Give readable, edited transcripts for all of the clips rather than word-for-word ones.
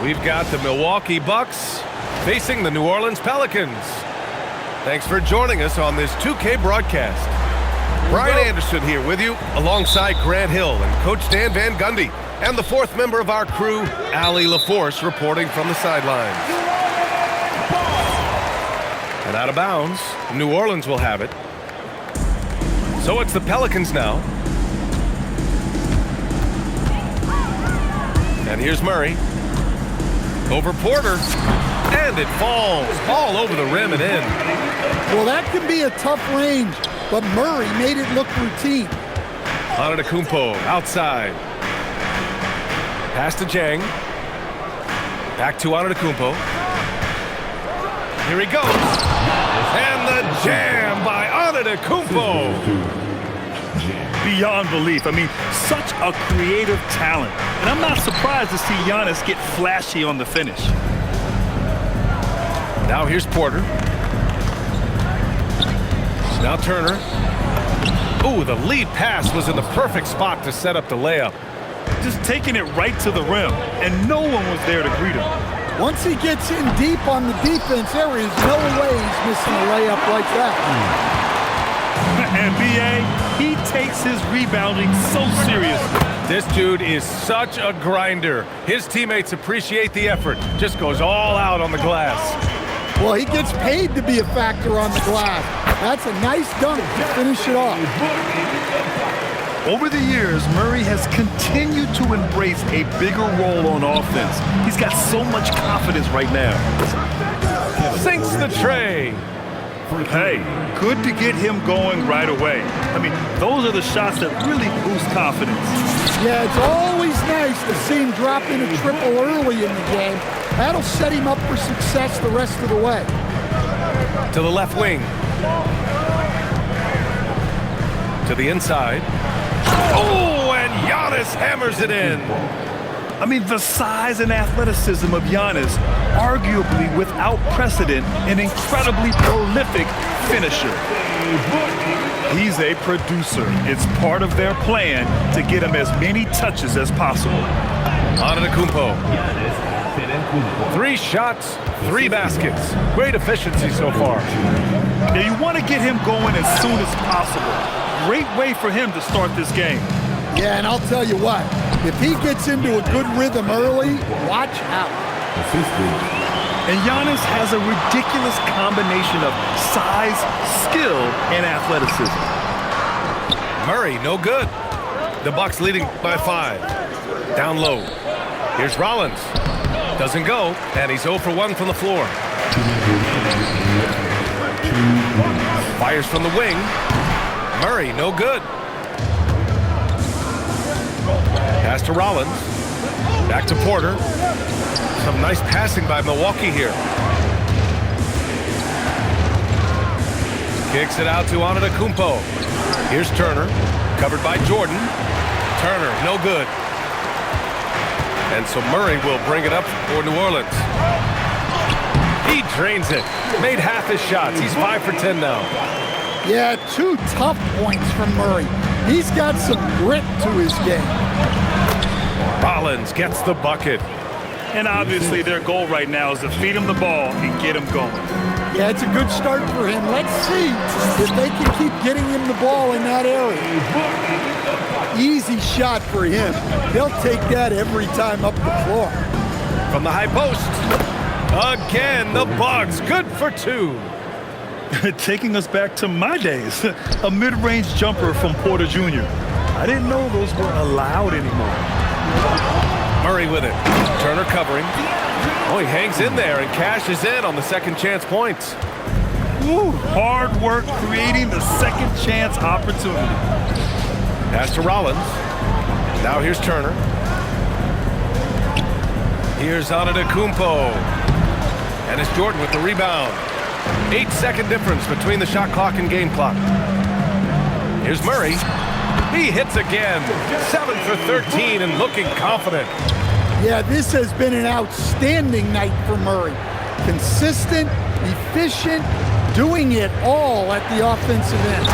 We've got the Milwaukee Bucks facing the New Orleans Pelicans. Thanks for joining us on this 2K broadcast. Brian Anderson here with you alongside Grant Hill and Coach Dan Van Gundy and the fourth member of our crew, Allie LaForce, reporting from the sidelines. And out of bounds, New Orleans will have it. So it's the Pelicans now. And here's Murray. Over Porter. And it falls all over the rim and in. Well, that can be a tough range, but Murray made it look routine. Antetokounmpo outside. Pass to Jang. Back to Antetokounmpo. Here he goes. And the jam by Antetokounmpo. Beyond belief. I mean, such a creative talent. And I'm not surprised to see Giannis get flashy on the finish. Now here's Porter. Now Turner. Ooh, the lead pass was in the perfect spot to set up the layup. Just taking it right to the rim, and no one was there to greet him. Once he gets in deep on the defense, there is no way he's missing a layup like that. And B.A., he takes his rebounding so seriously. This dude is such a grinder. His teammates appreciate the effort. Just goes all out on the glass. Well, he gets paid to be a factor on the glass. That's a nice dunk to finish it off. Over the years, Murray has continued to embrace a bigger role on offense. He's got so much confidence right now. Sinks the tray. Hey, good to get him going right away. I mean, those are the shots that really boost confidence. Yeah, it's always nice to see him drop in a triple early in the game. That'll set him up for success the rest of the way. To the left wing. To the inside. Oh, and Giannis hammers it in. I mean, the size and athleticism of Giannis, arguably without precedent, an incredibly prolific finisher. He's a producer. It's part of their plan to get him as many touches as possible. Antetokounmpo. 3 shots, 3 baskets. Great efficiency so far. Now, you want to get him going as soon as possible. Great way for him to start this game. Yeah, and I'll tell you what, if he gets into a good rhythm early, watch out. And Giannis has a ridiculous combination of size, skill, and athleticism. Murray, no good. The Bucks leading by 5. Down low. Here's Rollins. Doesn't go, and he's 0 for 1 from the floor. Fires from the wing. Murray, no good. Pass to Rollins. Back to Porter. Some nice passing by Milwaukee here. Kicks it out to Antetokounmpo. Here's Turner. Covered by Jordan. Turner, no good. And so Murray will bring it up for New Orleans. He drains it. Made half his shots. He's 5 for 10 now. Yeah, 2 tough points from Murray. He's got some grit to his game. Rollins gets the bucket. And obviously their goal right now is to feed him the ball and get him going. Yeah, it's a good start for him. Let's see if they can keep getting him the ball in that area. Easy shot for him. He'll take that every time up the floor. From the high post. Again, the Bucks. Good for 2. Taking us back to my days. A mid-range jumper from Porter Jr. I didn't know those were allowed anymore. Murray with it. Turner covering. Oh, he hangs in there and cashes in on the second chance points. Woo, hard work creating the second chance opportunity. Pass to Rollins. Now here's Turner. Here's Antetokounmpo. And it's Jordan with the rebound. 8-second difference between the shot clock and game clock. Here's Murray. He hits again. 7 for 13 and looking confident. Yeah, this has been an outstanding night for Murray. Consistent, efficient, doing it all at the offensive end.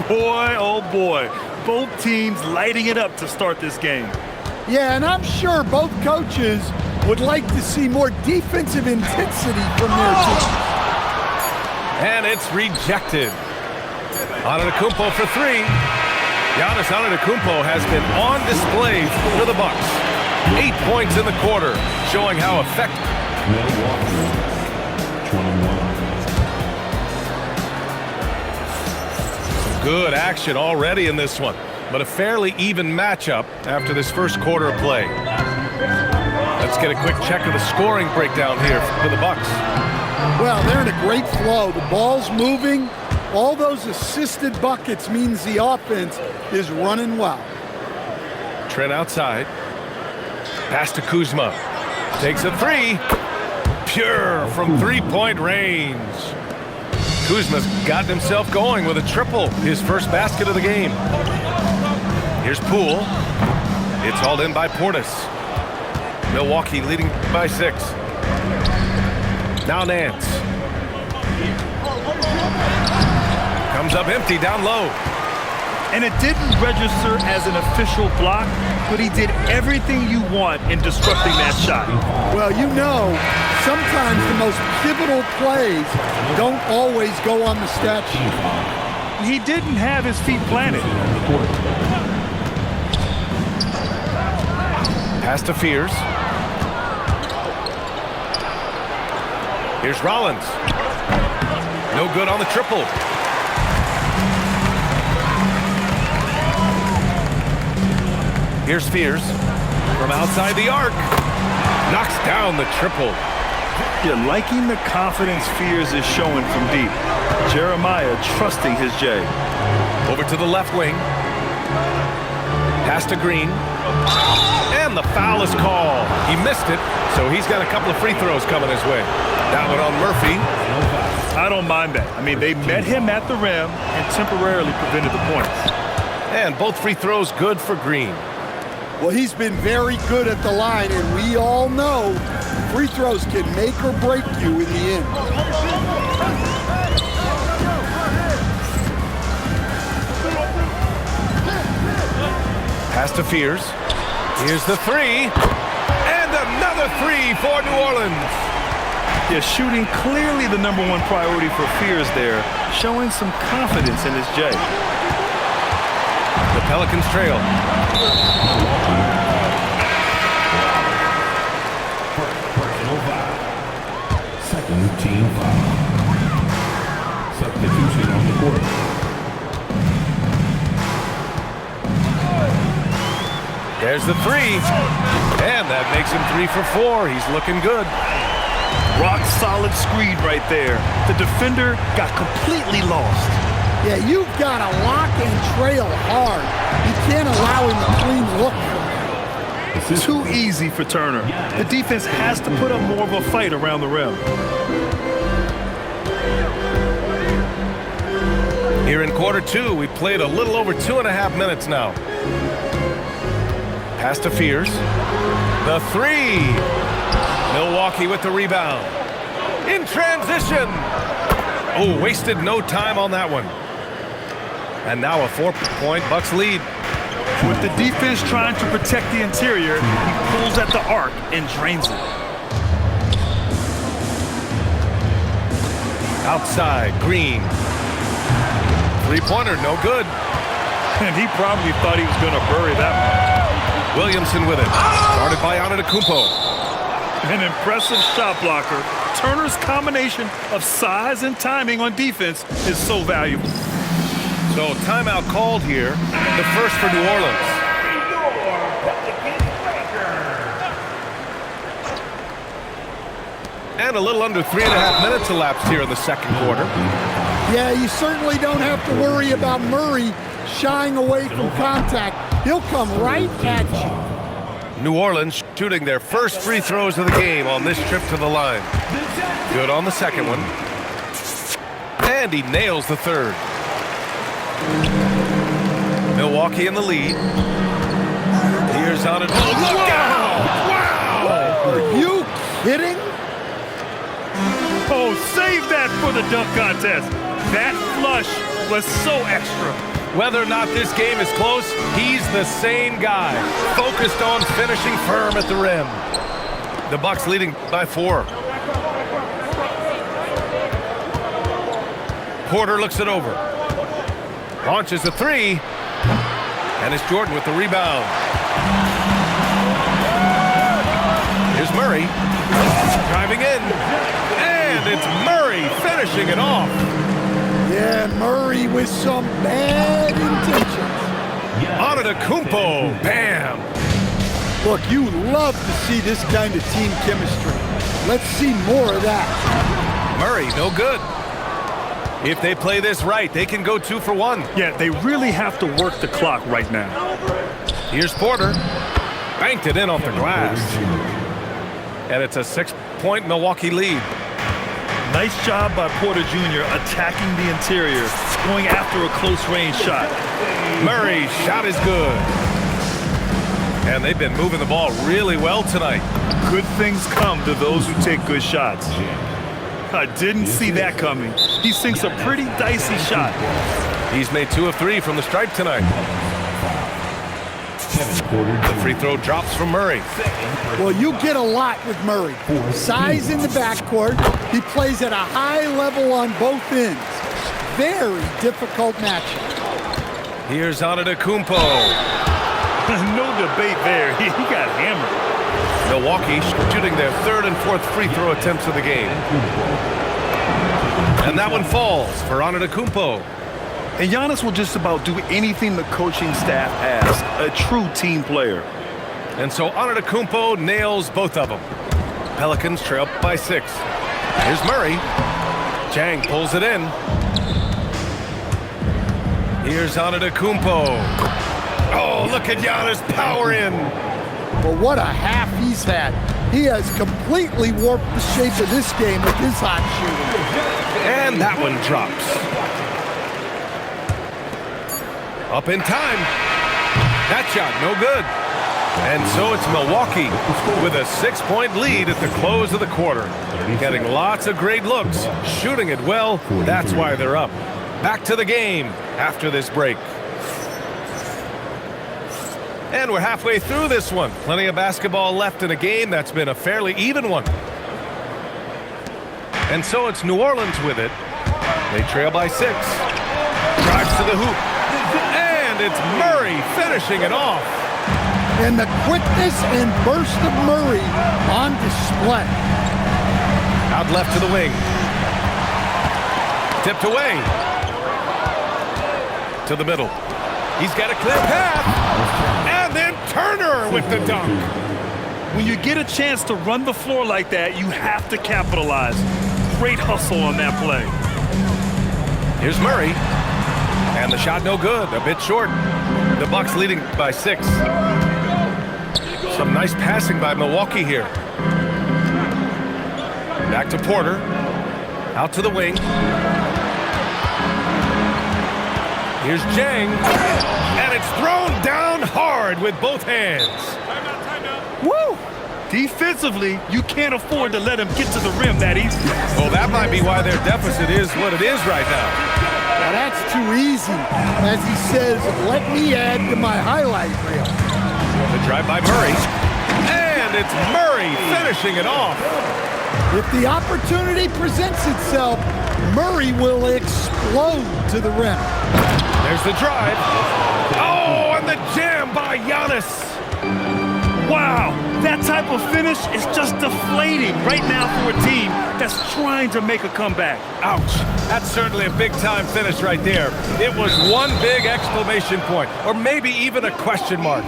Boy, oh boy. Both teams lighting it up to start this game. Yeah, and I'm sure both coaches would like to see more defensive intensity from their team. And it's rejected. Antetokounmpo for three. Giannis Antetokounmpo has been on display for the Bucks. 8 points in the quarter, showing how effective. Milwaukee, 21. Good action already in this one, but a fairly even matchup after this first quarter of play. Let's get a quick check of the scoring breakdown here for the Bucks. Well, they're in a great flow. The ball's moving. All those assisted buckets means the offense is running well. Trent outside. Pass to Kuzma. Takes a three. Pure from three-point range. Kuzma's gotten himself going with a triple, his first basket of the game. Here's Poole. It's hauled in by Portis. Milwaukee leading by 6. Now Nance. Comes up empty down low. And it didn't register as an official block, but he did everything you want in disrupting that shot. Well, you know, sometimes the most pivotal plays don't always go on the stat sheet. He didn't have his feet planted. Pass to Fears. Here's Rollins. No good on the triple. Here's Fears from outside the arc. Knocks down the triple. You're liking the confidence Fears is showing from deep. Jeremiah trusting his J. Over to the left wing. Pass to Green. And the foul is called. He missed it, so he's got a couple of free throws coming his way. That one on Murphy. I don't mind that. I mean, they met him at the rim and temporarily prevented the points. And both free throws good for Green. Well, he's been very good at the line, and we all know free throws can make or break you in the end. Pass to Fears. Here's the three. And another three for New Orleans. Yeah, shooting clearly the #1 priority for Fears there, showing some confidence in his J. The Pelicans trail. Personal foul. Second team foul. Substitution on the court. There's the three. And that makes him 3 for 4. He's looking good. Rock solid screen right there. The defender got completely lost. Yeah, you've got to lock and trail hard. You can't allow him a clean look. Too easy for Turner. The defense has to put up more of a fight around the rim. Here in quarter 2, we played a little over 2.5 minutes now. Pass to Fears. The three. Milwaukee with the rebound. In transition. Oh, wasted no time on that one. And now a 4-point Bucks lead. With the defense trying to protect the interior, he pulls at the arc and drains it. Outside, Green. Three-pointer, no good. And he probably thought he was going to bury that one. Williamson with it. Guarded by Antetokounmpo. An impressive shot blocker. Turner's combination of size and timing on defense is so valuable. So timeout called here, the first for New Orleans. And a little under 3.5 minutes elapsed here in the second quarter. Yeah, you certainly don't have to worry about Murray shying away from contact. He'll come right at you. New Orleans shooting their first free throws of the game on this trip to the line. Good on the second one. And he nails the third. Milwaukee in the lead. Here's on it. Oh, look out! Wow! Are you kidding? Oh, save that for the dunk contest. That flush was so extra. Whether or not this game is close, he's the same guy, focused on finishing firm at the rim. The Bucks leading by 4. Porter looks it over. Launches a 3. And it's Jordan with the rebound. Here's Murray. Driving in. And it's Murray finishing it off. Yeah, Murray with some bad intentions. Antetokounmpo. Bam. Look, you love to see this kind of team chemistry. Let's see more of that. Murray, no good. If they play this right, they can go 2 for 1. Yeah, they really have to work the clock right now. Here's Porter. Banked it in off the glass. And it's a 6-point Milwaukee lead. Nice job by Porter Jr. attacking the interior, going after a close-range shot. Murray's shot is good. And they've been moving the ball really well tonight. Good things come to those who take good shots. I didn't see that coming. He sinks a pretty dicey shot. He's made 2 of 3 from the stripe tonight. The free throw drops from Murray. Well, you get a lot with Murray. Size in the backcourt. He plays at a high level on both ends. Very difficult matchup. Here's Antetokounmpo. No debate there. He got hammered. Milwaukee shooting their 3rd and 4th free throw attempts of the game. And that one falls for Antetokounmpo. And Giannis will just about do anything the coaching staff asks. A true team player. And so Antetokounmpo nails both of them. Pelicans trail by 6. Here's Murray. Jang pulls it in. Here's Antetokounmpo. Oh, look at Giannis power in. Well, what a half he's had. He has completely warped the shape of this game with his hot shooting. And that one drops. Up in time. That shot, no good. And so it's Milwaukee with a 6-point lead at the close of the quarter. Getting lots of great looks, shooting it well. That's why they're up. Back to the game after this break. And we're halfway through this one. Plenty of basketball left in a game that's been a fairly even one. And so it's New Orleans with it. They trail by 6. Drives to the hoop. And it's Murray finishing it off. And the quickness and burst of Murray on display. Out left to the wing. Tipped away. To the middle. He's got a clear path. And then Turner with the dunk. When you get a chance to run the floor like that, you have to capitalize. Great hustle on that play. Here's Murray. And the shot no good, a bit short. The Bucks leading by 6. Some nice passing by Milwaukee here. Back to Porter. Out to the wing. Here's Jang. And it's thrown down hard with both hands. Woo! Defensively, you can't afford to let him get to the rim that easy. Well, that might be why their deficit is what it is right now. Now that's too easy. As he says, let me add to my highlight reel. The drive by Murray. And it's Murray finishing it off. If the opportunity presents itself, Murray will explode to the rim. There's the drive. Oh, and the jam by Giannis. Wow, that type of finish is just deflating right now for a team that's trying to make a comeback. Ouch. That's certainly a big-time finish right there. It was one big exclamation point, or maybe even a question mark.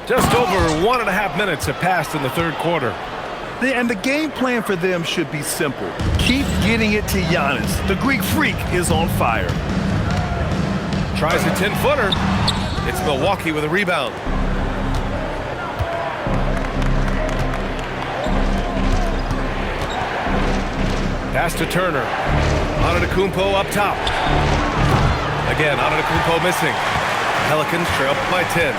Just over 1.5 minutes have passed in the third quarter. And the game plan for them should be simple. Keep getting it to Giannis. The Greek freak is on fire. Tries a 10-footer. It's Milwaukee with a rebound. Pass to Turner. Antetokounmpo up top. Again, Antetokounmpo missing. Pelicans trail by 10.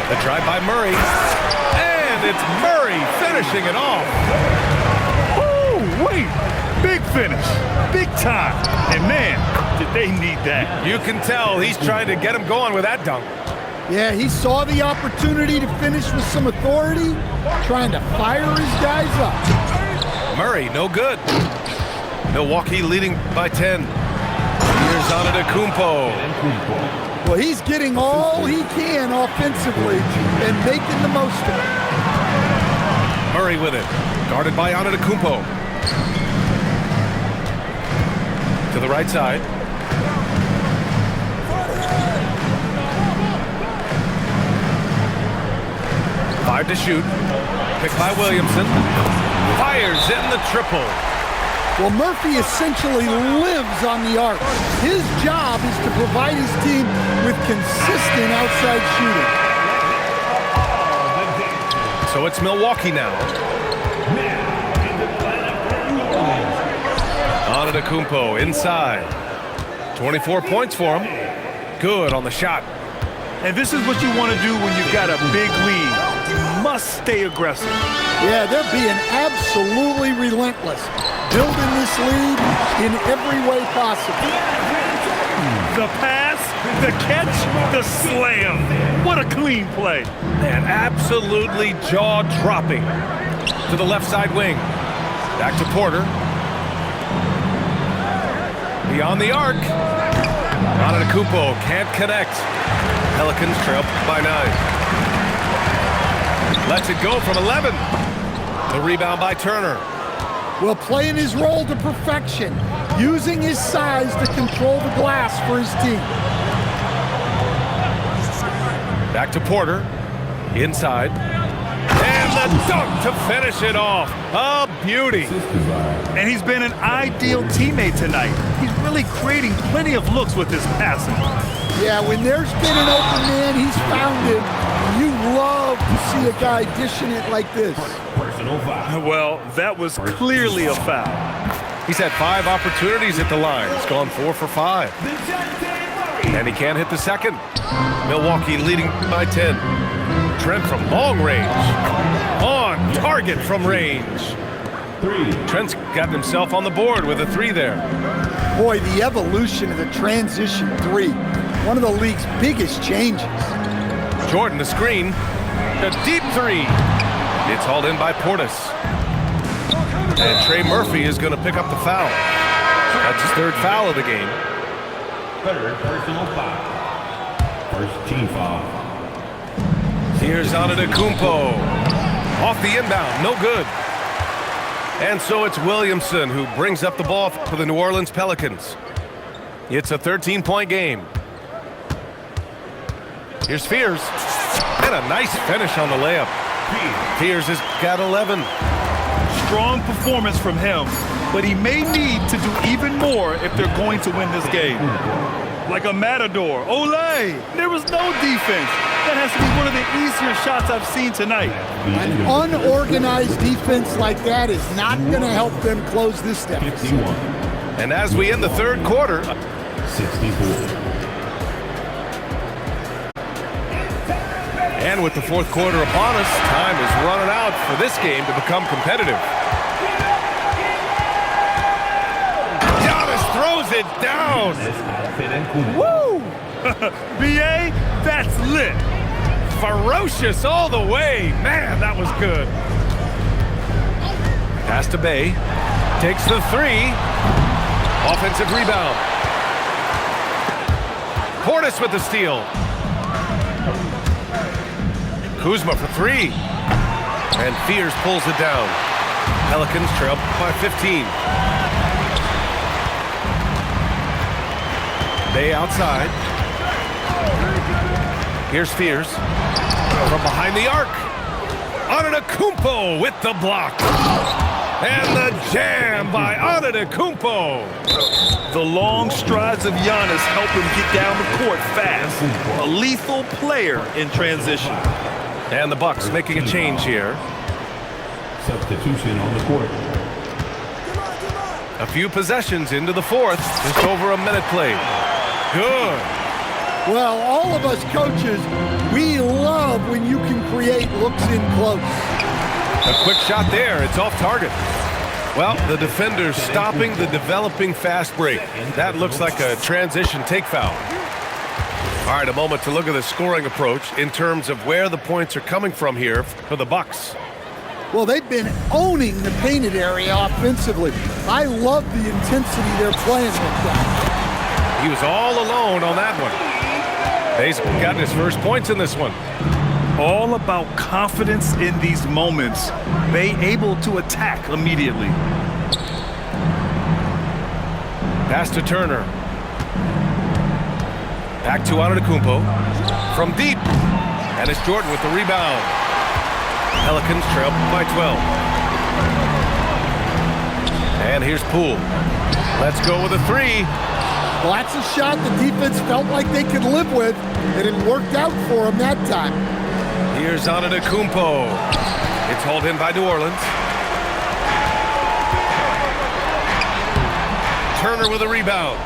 The drive by Murray. And it's Murray finishing it off. Woo! wait. Big finish. Big time. And man, did they need that. You can tell he's trying to get him going with that dunk. Yeah, he saw the opportunity to finish with some authority, trying to fire his guys up. Murray, no good. Milwaukee leading by 10. Here's Antetokounmpo. Well, he's getting all he can offensively and making the most of it. Murray with it. Guarded by Antetokounmpo. To the right side. Five to shoot. Picked by Williamson. Fires in the triple. Well, Murphy essentially lives on the arc. His job is to provide his team with consistent outside shooting. So it's Milwaukee now. Antetokounmpo inside. 24 points for him. Good on the shot. And this is what you want to do when you've got a big lead. You must stay aggressive. Yeah, they're being absolutely relentless, building this lead in every way possible. The pass, the catch, the slam. What a clean play. Man, absolutely jaw-dropping. To the left side wing. Back to Porter. Beyond the arc. Antetokounmpo can't connect. Pelicans trail by 9. Lets it go from 11. The rebound by Turner. Well, playing his role to perfection, using his size to control the glass for his team. Back to Porter. Inside. And the dunk to finish it off. A beauty. And he's been an ideal teammate tonight. He's really creating plenty of looks with his passing. Yeah, when there's been an open man, he's found him. You love to see a guy dishing it like this. Personal foul. Well, that was clearly a foul. He's had 5 opportunities at the line. He's gone 4 for 5. And he can't hit the second. Milwaukee leading by 10. Trent from long range. On target from range. Trent's got himself on the board with a 3 there. Boy, the evolution of the transition 3. One of the league's biggest changes. Jordan, the screen. The deep 3. It's hauled in by Portis. And Trey Murphy is going to pick up the foul. That's his 3rd foul of the game. 3rd personal foul. First team foul. Here's Antetokounmpo. Off the inbound, no good. And so it's Williamson who brings up the ball for the New Orleans Pelicans. It's a 13-point game. Here's Fears. And a nice finish on the layup. Fears has got 11. Strong performance from him, but he may need to do even more if they're going to win this game. Like a matador. Olay! There was no defense. That has to be one of the easier shots I've seen tonight. An unorganized defense like that is not going to help them close this deficit. 51. And as we end the 3rd quarter, 64. and with the 4th quarter upon us, time is running out for this game to become competitive. Giannis throws it down. Woo! BA, that's lit. Ferocious all the way. Man, that was good. Pass to Bay. Takes the 3. Offensive rebound. Portis with the steal. Kuzma for 3. And Fears pulls it down. Pelicans trail by 15. Bay outside. Here's Fears. From behind the arc. Antetokounmpo with the block. And the jam by Antetokounmpo. The long strides of Giannis help him get down the court fast. A lethal player in transition. And the Bucks making a change here. Substitution on the court. A few possessions into the 4th. Just over a minute played. Good. Well, all of us coaches, we love when you can create looks in close. A quick shot there. It's off target. Well, the defender's stopping the developing fast break. That looks like a transition take foul. All right, a moment to look at the scoring approach in terms of where the points are coming from here for the Bucks. Well, they've been owning the painted area offensively. I love the intensity they're playing with that. He was all alone on that one. He's gotten his first points in this one. All about confidence in these moments. They able to attack immediately. Pass to Turner. Back to Antetokounmpo. From deep. And it's Jordan with the rebound. Pelicans trail by 12. And here's Poole. Let's go with a three. Well, that's a shot the defense felt like they could live with, and it worked out for them that time. Here's Antetokounmpo. It's hauled in by New Orleans. Turner with a rebound.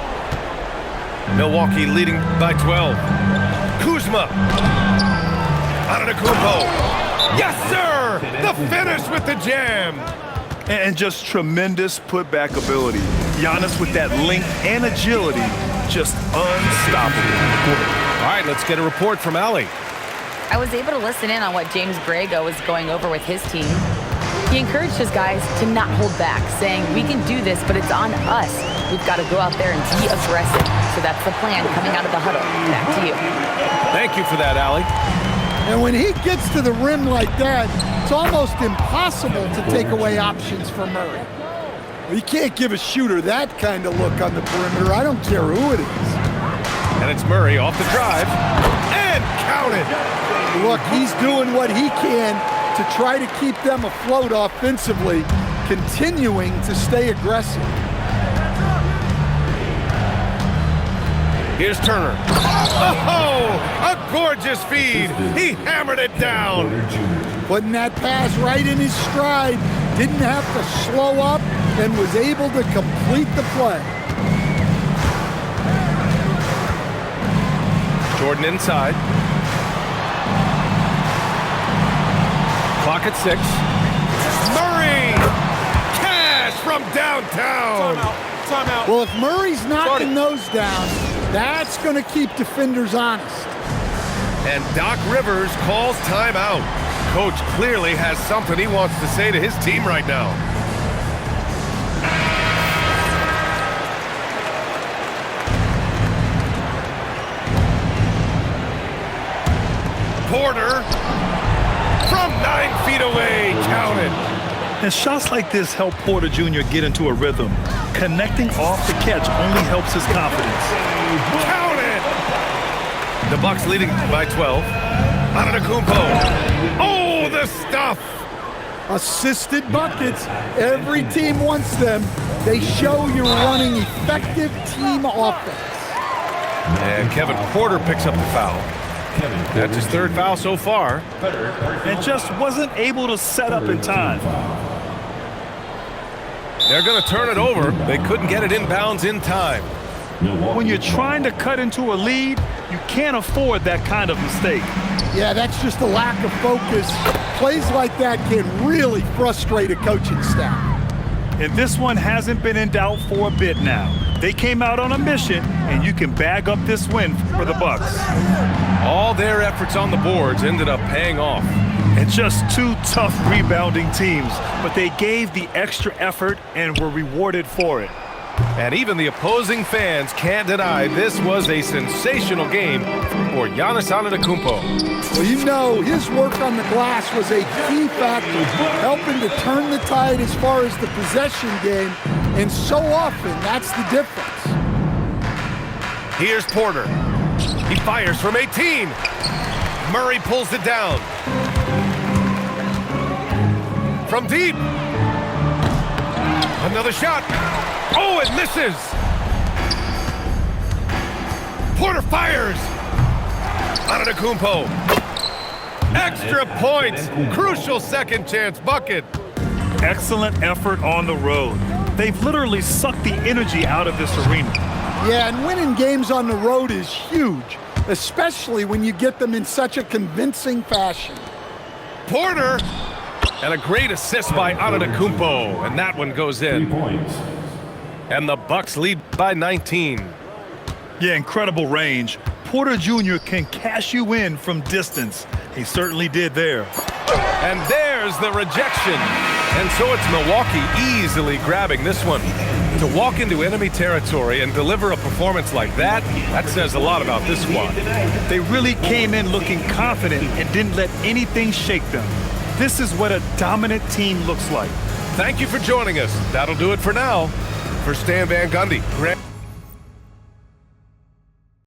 Milwaukee leading by 12. Kuzma. Antetokounmpo. Yes, sir! The finish with the jam. And just tremendous putback ability. Giannis with that length and agility, just unstoppable. All right, let's get a report from Allie. I was able to listen in on what James Grego was going over with his team. He encouraged his guys to not hold back, saying, we can do this, but it's on us. We've got to go out there and be aggressive. So that's the plan coming out of the huddle. Back to you. Thank you for that, Allie. And when he gets to the rim like that, it's almost impossible to take away options from Murray. You can't give a shooter that kind of look on the perimeter. I don't care who it is. And it's Murray off the drive. And counted. Look, he's doing what he can to try to keep them afloat offensively, continuing to stay aggressive. Here's Turner. Oh, a gorgeous feed. He hammered it down. Putting that pass right in his stride. Didn't have to slow up and was able to complete the play. Jordan inside. Clock at 6. Murray! Cash from downtown. Timeout. Well, if Murray's knocking those down, that's going to keep defenders honest. And Doc Rivers calls timeout. Coach clearly has something he wants to say to his team right now. Porter from 9 feet away, counted. And shots like this help Porter Jr. get into a rhythm. Connecting off the catch only helps his confidence. Counted! The Bucks leading by 12. Antetokounmpo. Oh, the stuff! Assisted buckets. Every team wants them. They show you're running effective team offense. And Kevin Porter picks up the foul. That's his third foul so far. And just wasn't able to set up in time. They're going to turn it over. They couldn't get it inbounds in time. When you're trying to cut into a lead, you can't afford that kind of mistake. Yeah, that's just a lack of focus. Plays like that can really frustrate a coaching staff. And this one hasn't been in doubt for a bit now. They came out on a mission, and you can bag up this win for the Bucks. All their efforts on the boards ended up paying off. And just two tough rebounding teams, but they gave the extra effort and were rewarded for it. And even the opposing fans can't deny this was a sensational game for Giannis Antetokounmpo. Well, you know, his work on the glass was a key factor, helping to turn the tide as far as the possession game, and so often that's the difference. Here's Porter. He fires from 18. Murray pulls it down. From deep. Another shot. Oh, it misses. Porter fires. Antetokounmpo. Extra points. Crucial second chance bucket. Excellent effort on the road. They've literally sucked the energy out of this arena. Yeah, and winning games on the road is huge, especially when you get them in such a convincing fashion. Porter. And a great assist by Antetokounmpo, and that one goes 3 in. points. And the Bucks lead by 19. Yeah, incredible range. Porter Jr. can cash you in from distance. He certainly did there. And there's the rejection. And so it's Milwaukee easily grabbing this one. To walk into enemy territory and deliver a performance like that, that says a lot about this squad. They really came in looking confident and didn't let anything shake them. This is what a dominant team looks like. Thank you for joining us. That'll do it for now. For Stan Van Gundy, Grant